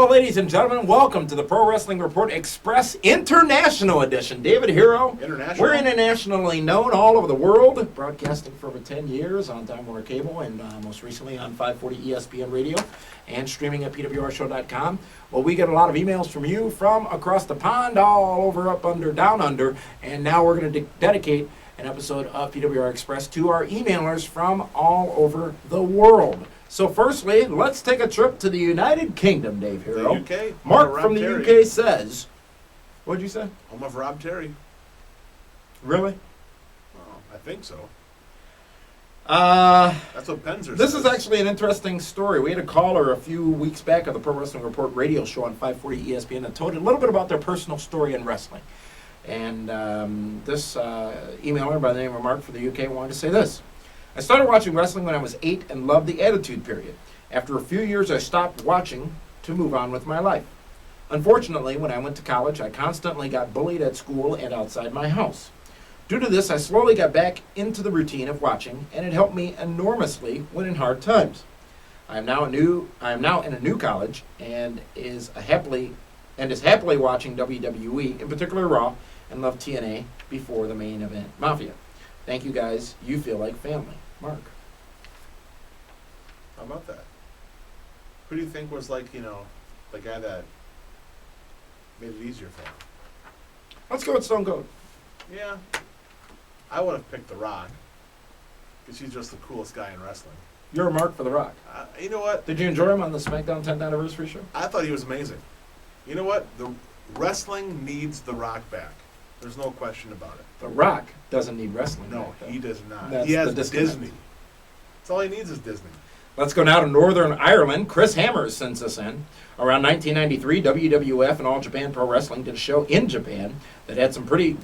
Hello, ladies and gentlemen. Welcome to the Pro Wrestling Report Express International Edition. David Hero. International? We're internationally known all over the world, broadcasting for over 10 years on Time Warner Cable and most recently on 540 ESPN Radio and streaming at pwrshow.com. Well, we get a lot of emails from you from across the pond, all over, up, under, down, under, and now we're going to dedicate an episode of PWR Express to our emailers from all over the world. So firstly, let's take a trip to the United Kingdom, Dave Hero. The UK. Mark from the UK says, what'd you say? Home of Rob Terry. Really? Well, I think so. That's what Penzer says. This is actually an interesting story. We had a caller a few weeks back on the Pro Wrestling Report radio show on 540 ESPN that told a little bit about their personal story in wrestling. And this emailer by the name of Mark from the UK wanted to say this. I started watching wrestling when I was 8 and loved the Attitude Period. After a few years, I stopped watching to move on with my life. Unfortunately, when I went to college, I constantly got bullied at school and outside my house. Due to this, I slowly got back into the routine of watching, and it helped me enormously when in hard times. I am now in a new college and is happily watching WWE, in particular Raw, and love TNA before the main event Mafia. Thank you guys. You feel like family. Mark. How about that? Who do you think was like, the guy that made it easier for him? Let's go with Stone Cold. Yeah. I would have picked The Rock. Because he's just the coolest guy in wrestling. You're a Mark for The Rock. You know what? Did you enjoy him on the SmackDown 10th anniversary show? I thought he was amazing. You know what? The wrestling needs The Rock back. There's no question about it. The Rock doesn't need wrestling. No, back, he does not. That's he has the disconnect. Disney. That's all he needs is Disney. Let's go now to Northern Ireland. Chris Hammers sends us in. Around 1993, WWF and All Japan Pro Wrestling did a show in Japan that had some pretty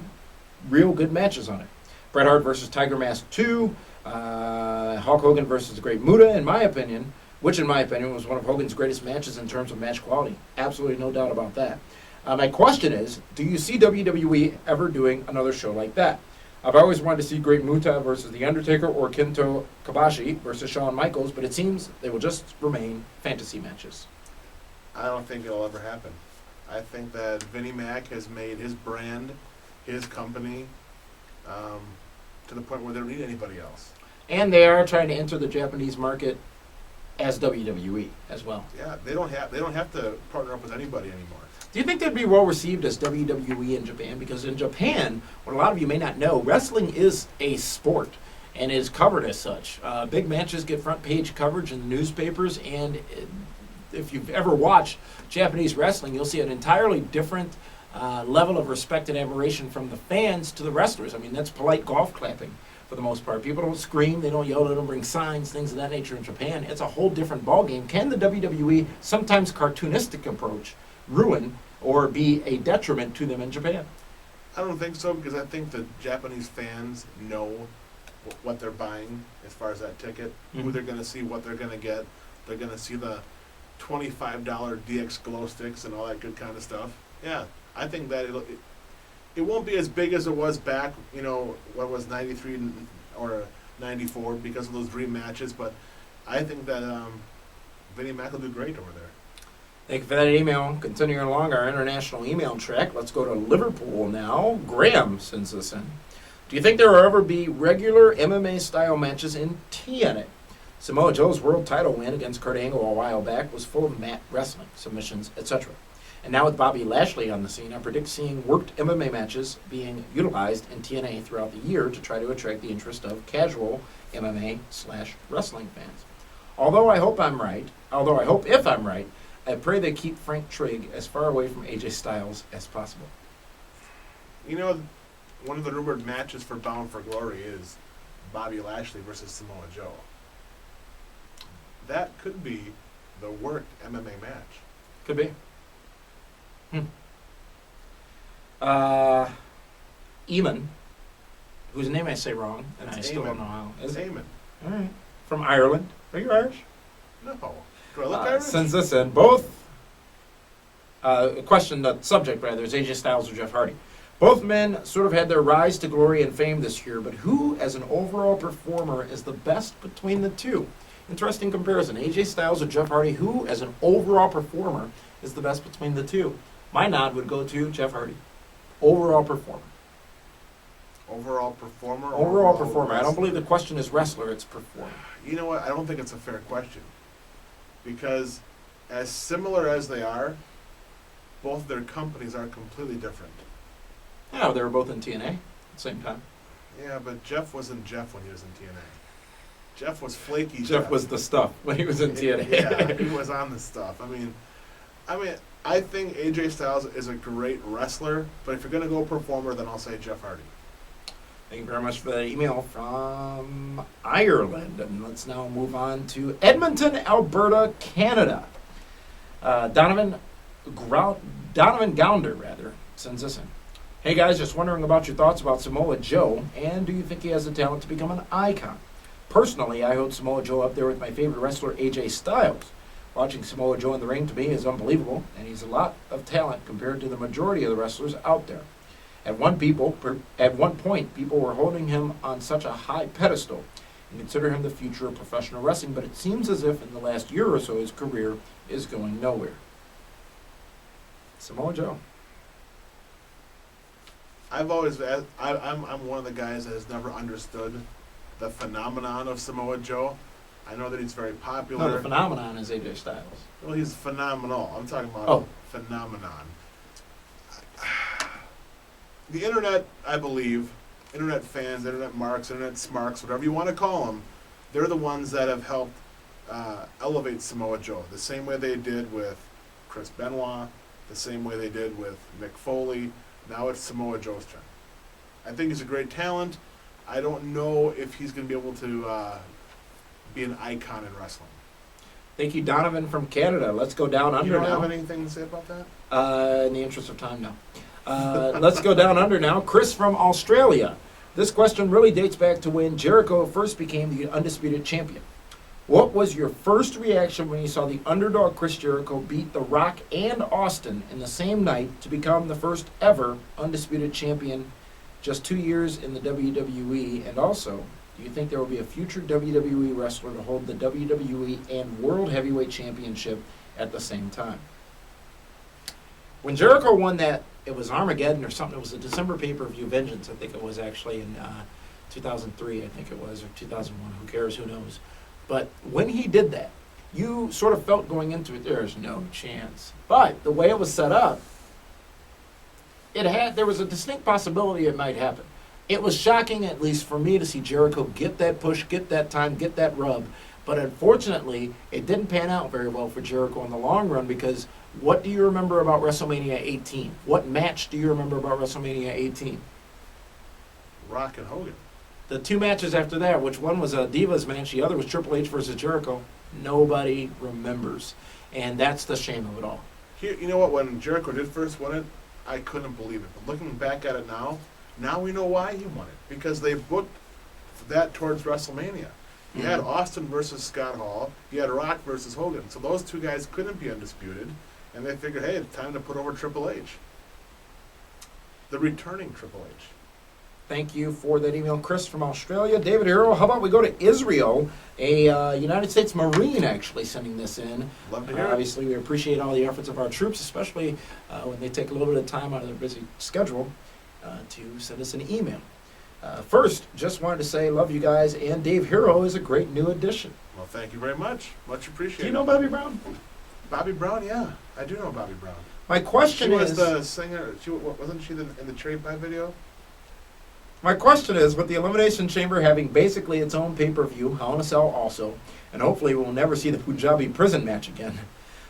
real good matches on it. Bret Hart versus Tiger Mask 2, Hulk Hogan versus the Great Muta, in my opinion, which in my opinion was one of Hogan's greatest matches in terms of match quality. Absolutely no doubt about that. My question is, do you see WWE ever doing another show like that? I've always wanted to see Great Muta versus The Undertaker or Kento Kobashi versus Shawn Michaels, but it seems they will just remain fantasy matches. I don't think it'll ever happen. I think that Vinnie Mac has made his brand, his company, to the point where they don't need anybody else. And they are trying to enter the Japanese market as WWE as well. Yeah, they don't have to partner up with anybody anymore. Do you think they'd be well received as WWE in Japan? Because in Japan, what a lot of you may not know, wrestling is a sport and is covered as such. Big matches get front page coverage in the newspapers, and if you've ever watched Japanese wrestling, you'll see an entirely different level of respect and admiration from the fans to the wrestlers. I mean, that's polite golf clapping for the most part. People don't scream, they don't yell, they don't bring signs, things of that nature in Japan. It's a whole different ballgame. Can the WWE, sometimes cartoonistic approach, ruin or be a detriment to them in Japan? I don't think so, because I think the Japanese fans know what they're buying as far as that ticket, who they're going to see, what they're going to get. They're going to see the $25 DX glow sticks and all that good kind of stuff. Yeah, I think that it won't be as big as it was back, what was 93 or 94 because of those dream matches, but I think that Vinnie Mac will do great over there. Thank you for that email. Continuing along our international email track, let's go to Liverpool now. Graham sends us in. Do you think there will ever be regular MMA-style matches in TNA? Samoa Joe's world title win against Kurt Angle a while back was full of mat wrestling, submissions, etc. And now with Bobby Lashley on the scene, I predict seeing worked MMA matches being utilized in TNA throughout the year to try to attract the interest of casual MMA/wrestling fans. Although I hope if I'm right, I pray they keep Frank Trigg as far away from AJ Styles as possible. One of the rumored matches for Bound for Glory is Bobby Lashley versus Samoa Joe. That could be the worked MMA match. Could be. Eamon, whose name I say wrong, and I still don't know how. Is it? Eamon. All right. From Ireland. Are you Irish? No. Do I look Irish? Sends this in. Both, question, the subject rather, is AJ Styles or Jeff Hardy. Both men sort of had their rise to glory and fame this year, but who, as an overall performer, is the best between the two? Interesting comparison. AJ Styles or Jeff Hardy, who, as an overall performer, is the best between the two. My nod would go to Jeff Hardy. Overall performer. Overall performer? Overall performer. I don't wrestler? believe the question is wrestler, it's performer. You know what? I don't think it's a fair question. Because as similar as they are, both their companies are completely different. Yeah, they were both in TNA at the same time. Yeah, but Jeff wasn't Jeff when he was in TNA. Jeff was flaky. Jeff was the stuff when he was in TNA. Yeah, he was on the stuff. I mean, I think AJ Styles is a great wrestler, but if you're gonna go performer, then I'll say Jeff Hardy. Thank you very much for that email from Ireland. And let's now move on to Edmonton, Alberta, Canada. Donovan Gounder sends this in. Hey guys, just wondering about your thoughts about Samoa Joe, and do you think he has the talent to become an icon? Personally, I hold Samoa Joe up there with my favorite wrestler, AJ Styles. Watching Samoa Joe in the ring to me is unbelievable, and he's a lot of talent compared to the majority of the wrestlers out there. At one point, people were holding him on such a high pedestal and consider him the future of professional wrestling, but it seems as if in the last year or so his career is going nowhere. Samoa Joe. I'm one of the guys that has never understood the phenomenon of Samoa Joe. I know that he's very popular. No, the phenomenon is AJ Styles. Well, he's phenomenal. I'm talking about phenomenon. The internet, I believe, internet fans, internet marks, internet smarks, whatever you want to call them, they're the ones that have helped elevate Samoa Joe. The same way they did with Chris Benoit, the same way they did with Mick Foley. Now it's Samoa Joe's turn. I think he's a great talent. I don't know if he's going to be able to be an icon in wrestling. Thank you, Donovan from Canada. Let's go down under now. You don't have anything to say about that? In the interest of time, no. Let's go down under now. Chris from Australia. This question really dates back to when Jericho first became the undisputed champion. What was your first reaction when you saw the underdog Chris Jericho beat The Rock and Austin in the same night to become the first ever undisputed champion just 2 years in the WWE? And also, do you think there will be a future WWE wrestler to hold the WWE and World Heavyweight Championship at the same time? When Jericho won that, it was Armageddon or something. It was a December pay-per-view, Vengeance, I think it was actually in 2003, I think it was, or 2001. Who cares? Who knows? But when he did that, you sort of felt going into it, there's no chance. But the way it was set up, there was a distinct possibility it might happen. It was shocking, at least for me, to see Jericho get that push, get that time, get that rub. But unfortunately, it didn't pan out very well for Jericho in the long run, because what do you remember about WrestleMania 18? What match do you remember about WrestleMania 18? Rock and Hogan. The two matches after that, which one was a Divas match, the other was Triple H versus Jericho, nobody remembers. And that's the shame of it all. Here, you know what? When Jericho did first win it, I couldn't believe it. But looking back at it now we know why he won it. Because they booked that towards WrestleMania. You had Austin versus Scott Hall. You had Rock versus Hogan. So those two guys couldn't be undisputed. And they figured, hey, it's time to put over Triple H. The returning Triple H. Thank you for that email, Chris from Australia. David Hero, how about we go to Israel? A United States Marine actually sending this in. Love to hear it. Obviously, we appreciate all the efforts of our troops, especially when they take a little bit of time out of their busy schedule to send us an email. First, just wanted to say, love you guys, and Dave Hero is a great new addition. Well, thank you very much. Much appreciated. Do you know Bobby Brown? Bobby Brown, yeah. I do know Bobby Brown. My question is... She was the singer, wasn't she in the Cherry Pie video? My question is, with the Elimination Chamber having basically its own pay-per-view, Hell in a Cell also, and hopefully we'll never see the Punjabi prison match again.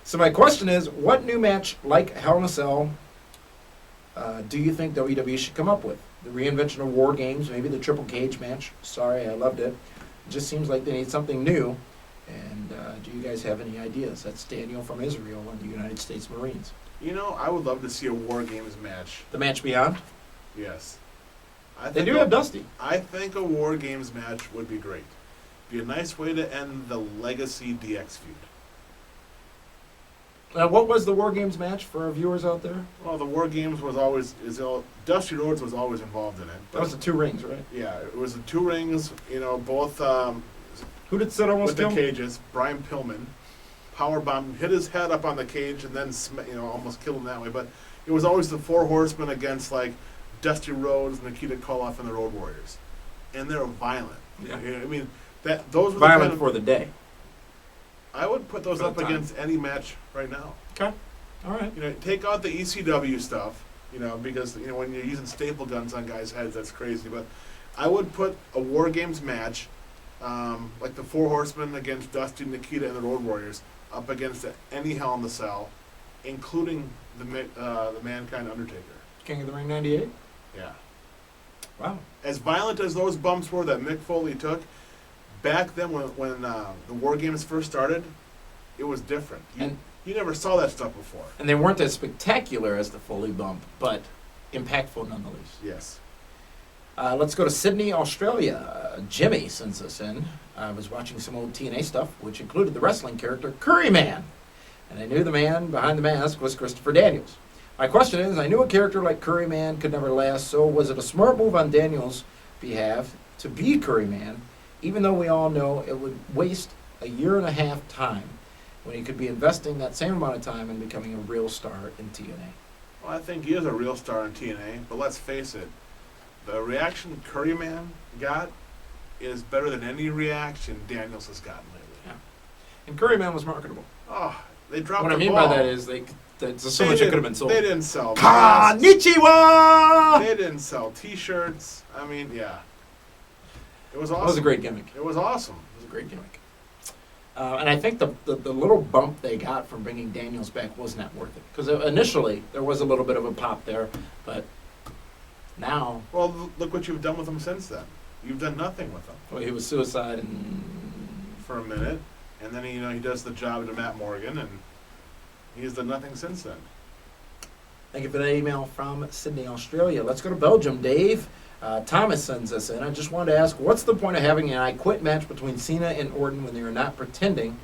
So my question is, what new match like Hell in a Cell do you think WWE should come up with? The reinvention of War Games, maybe the Triple Cage match. Sorry, I loved it. It just seems like they need something new. And do you guys have any ideas? That's Daniel from Israel and the United States Marines. You know, I would love to see a War Games match. The match beyond? Yes. They do have Dusty. I think a War Games match would be great. Be a nice way to end the Legacy DX feud. What was the War Games match for our viewers out there? Well, the War Games was always Dusty Rhodes was always involved in it. That was the 2 rings, right? Yeah, it was the 2 rings. You know, both who did Sid almost with kill? the cages. Brian Pillman, power bomb, hit his head up on the cage, and then almost killed him that way. But it was always the Four Horsemen against like Dusty Rhodes, Nikita Koloff, and the Road Warriors, and they were violent. Yeah. I mean, those were Violent for the day. I would put those For the up time. against any match right now. Okay. All right. Take out the ECW stuff, because when you're using staple guns on guys' heads, that's crazy. But I would put a War Games match, like the Four Horsemen against Dusty, Nikita, and the Road Warriors, up against any Hell in the Cell, including the Mankind Undertaker. King of the Ring 98? Yeah. Wow. As violent as those bumps were that Mick Foley took, back then when the War Games first started, it was different. You never saw that stuff before. And they weren't as spectacular as the Foley bump, but impactful nonetheless. Yes. Let's go to Sydney, Australia. Jimmy sends us in. I was watching some old TNA stuff, which included the wrestling character CurryMan. And I knew the man behind the mask was Christopher Daniels. My question is, I knew a character like CurryMan could never last, so was it a smart move on Daniels' behalf to be CurryMan, even though we all know it would waste a year and a half time when he could be investing that same amount of time in becoming a real star in TNA? Well, I think he is a real star in TNA, but let's face it, the reaction CurryMan got is better than any reaction Daniels has gotten lately. Yeah. And CurryMan was marketable. Oh, they dropped What the I mean ball. by that is there's so much that could have been sold. They didn't sell masks. Konnichiwa! They didn't sell T-shirts. I mean, yeah. It was awesome. It was a great gimmick. It was awesome. It was a great gimmick. And I think the little bump they got from bringing Daniels back was not worth it. Because initially, there was a little bit of a pop there, but now... Well, look what you've done with him since then. You've done nothing with him. Well, he was suicide and... For a minute, and then he does the job to Matt Morgan, and he's done nothing since then. Thank you for that email from Sydney, Australia. Let's go to Belgium, Dave. Thomas sends us in. I just wanted to ask, what's the point of having an I Quit match between Cena and Orton when you're not pretending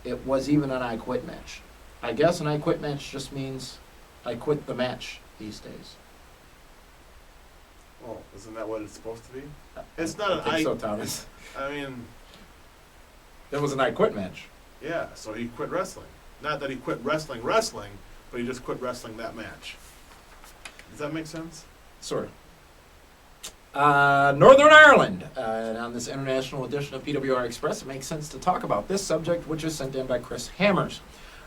it was even an I Quit match? I guess an I Quit match just means I quit the match these days. Well, isn't that what it's supposed to be? I It's not an think so, Thomas. I mean, It was an I Quit match. yeah, so he quit wrestling. Not that he quit wrestling, but he just quit wrestling that match. Does that make sense? Sort of. Northern Ireland. And on this international edition of PWR Express, it makes sense to talk about this subject, which is sent in by Chris Hammers.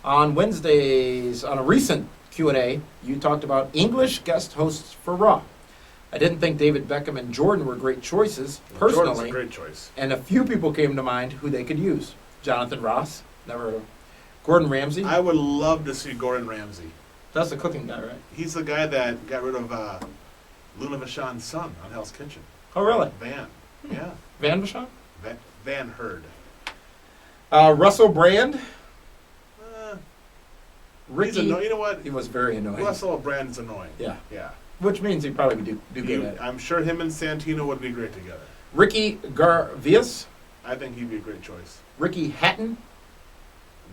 On Wednesdays, on a recent Q&A, you talked about English guest hosts for Raw. I didn't think David Beckham and Jordan were great choices, personally. Jordan's a great choice. And a few people came to mind who they could use. Jonathan Ross, never heard of him. Gordon Ramsay. I would love to see Gordon Ramsay. That's the cooking guy, right? He's the guy that got rid of Luna Vachon's son on Hell's Kitchen. Oh, really? Van. Yeah. Van Vachon? Van Herd. Russell Brand. He's Ricky. you know what? He was very annoying. Russell Brand's annoying. Yeah. Yeah. Which means he'd probably do good at it. I'm sure him and Santino would be great together. Ricky Garvias. I think he'd be a great choice. Ricky Hatton.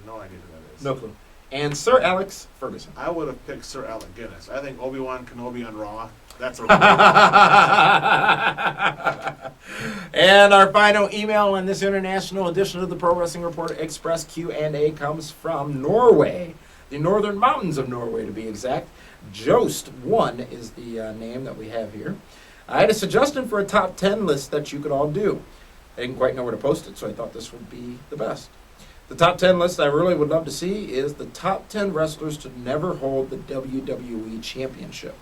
No idea who that is. No clue. And Sir Alex Ferguson. I would have picked Sir Alec Guinness. I think Obi-Wan Kenobi on Raw. That's a And our final email in this international edition of the Pro Wrestling Report Express Q&A comes from Norway. The northern mountains of Norway, to be exact. Jost1 is the name that we have here. I had a suggestion for a top 10 list that you could all do. I didn't quite know where to post it, so I thought this would be the best. The top 10 list I really would love to see is the top 10 wrestlers to never hold the WWE Championship.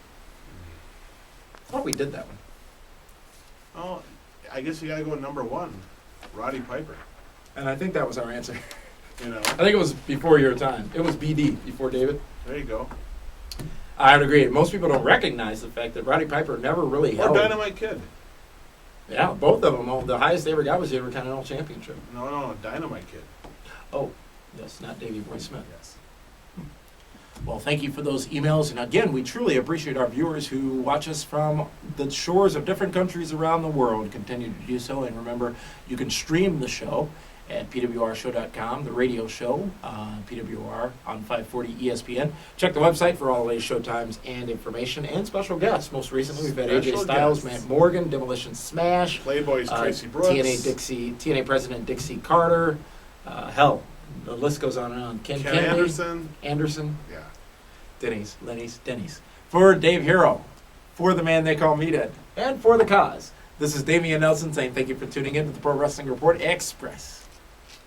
I thought we did that one. Oh, I guess you got to go with number one, Roddy Piper. And I think that was our answer. You know, I think it was before your time. It was BD, before David. there you go. I would agree. Most people don't recognize the fact that Roddy Piper never really Or held. Dynamite Kid. Yeah, both of them. The highest they ever got was the Intercontinental Championship. No, Dynamite Kid. Oh, yes, not Davey Boy Smith. Yes. Well, thank you for those emails. And again, we truly appreciate our viewers who watch us from the shores of different countries around the world. Continue to do so. And remember, you can stream the show at pwrshow.com, the radio show, PWR on 540 ESPN. Check the website for all the latest showtimes and information and special guests. Most recently, we've had AJ Special Styles, guests. Matt Morgan, Demolition Smash, Playboy's Tracy Brooks. TNA President Dixie Carter. Hell, The list goes on and on. Ken Kennedy, Anderson. Yeah. Denny's. For Dave Hero, for the man they call Meathead, and for the cause, this is Damian Nelson saying thank you for tuning in to the Pro Wrestling Report Express.